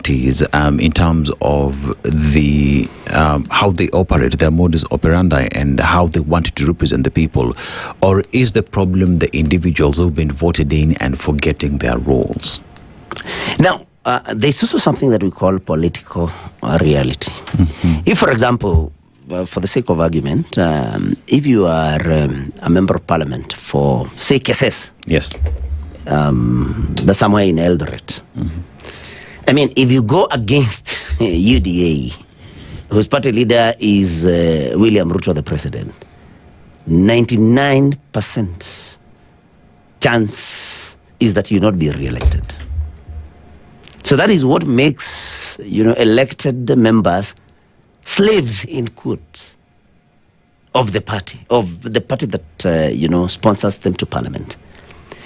parties in terms of the how they operate, their modus operandi, and how they want to represent the people? Or is the problem the individuals who've been voted in and forgetting their roles? Now, there's also something that we call political reality. If, for example, for the sake of argument, if you are a member of parliament for, say, Keses, Yes. that's somewhere in Eldoret. I mean, if you go against UDA, whose party leader is William Ruto, the president, 99% chance is that you not be re-elected. So that is what makes, elected members slaves in quotes of the party that, sponsors them to parliament.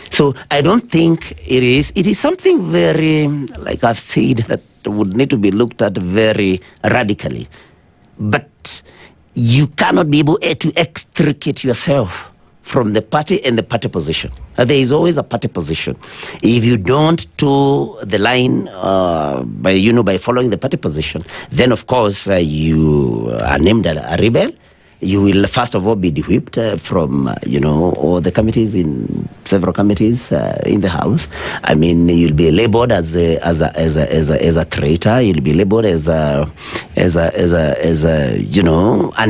So I don't think it is. It is something very, like I've said, that would need to be looked at very radically. But you cannot be able to extricate yourself from the party and the party position. There is always a party position. If you don't toe the line by following the party position, then of course you are named a rebel. You will first of all be de-whipped from all the committees, in several committees in the House. I mean, you'll be labelled as a traitor. You'll be labelled as an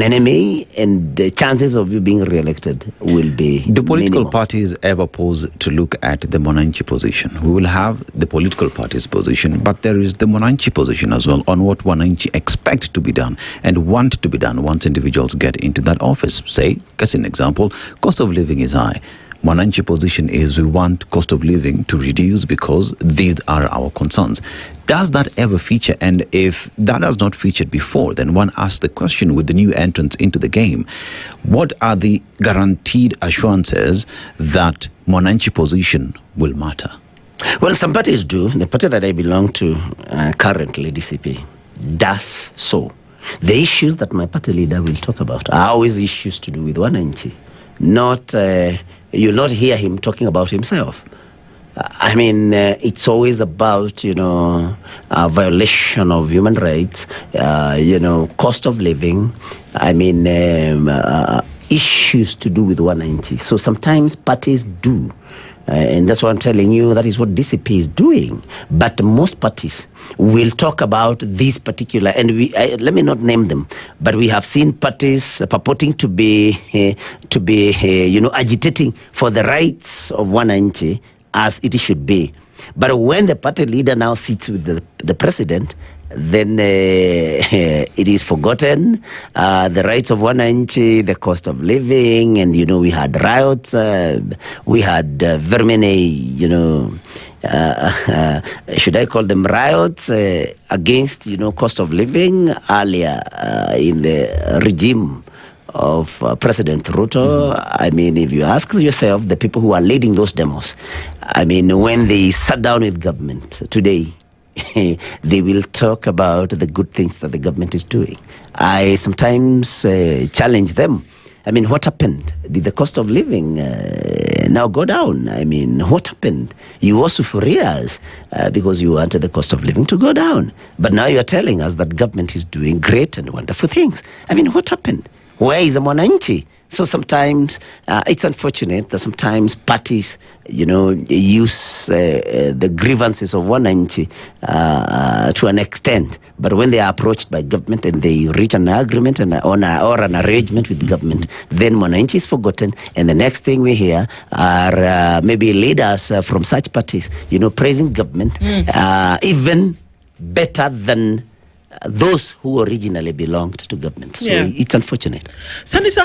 enemy, and the chances of you being re-elected will be. Do political minimal. parties ever pose to look at the wananchi position? We will have the political parties' position, but there is the wananchi position as well on what wananchi expect to be done and want to be done once individuals get into that office. Say, as an example, cost of living is high. Wananchi position is we want cost of living to reduce because these are our concerns. Does that ever feature? And if that has not featured before, then one asks the question, with the new entrants into the game, what are the guaranteed assurances that wananchi position will matter? Well, some parties do. The party that I belong to currently, DCP, does so. The issues that my party leader will talk about are always issues to do with wananchi. Not, you'll not hear him talking about himself. I mean, it's always about, violation of human rights, cost of living. I mean, issues to do with wananchi. So sometimes parties do. And that's what I'm telling you, that is what DCP is doing. But most parties will talk about this particular, and let me not name them, but we have seen parties purporting to be agitating for the rights of wananchi as it should be. But when the party leader now sits with the president, then it is forgotten, the rights of wananchi, the cost of living, and we had riots, we had very many, should I call them riots against cost of living earlier in the regime of President Ruto. I mean, if you ask yourself, the people who are leading those demos, I mean, when they sat down with government today, they will talk about the good things that the government is doing. I sometimes challenge them. I mean, what happened? Did the cost of living now go down? I mean, what happened? You also for years because you wanted the cost of living to go down. But now you're telling us that government is doing great and wonderful things. I mean, what happened? Where is the wananchi? So sometimes it's unfortunate that sometimes parties, use the grievances of wananchi to an extent. But when they are approached by government and they reach an agreement or an arrangement with government, then wananchi is forgotten. And the next thing we hear are maybe leaders from such parties, praising government even better than those who originally belonged to government. So it's unfortunate. Senator,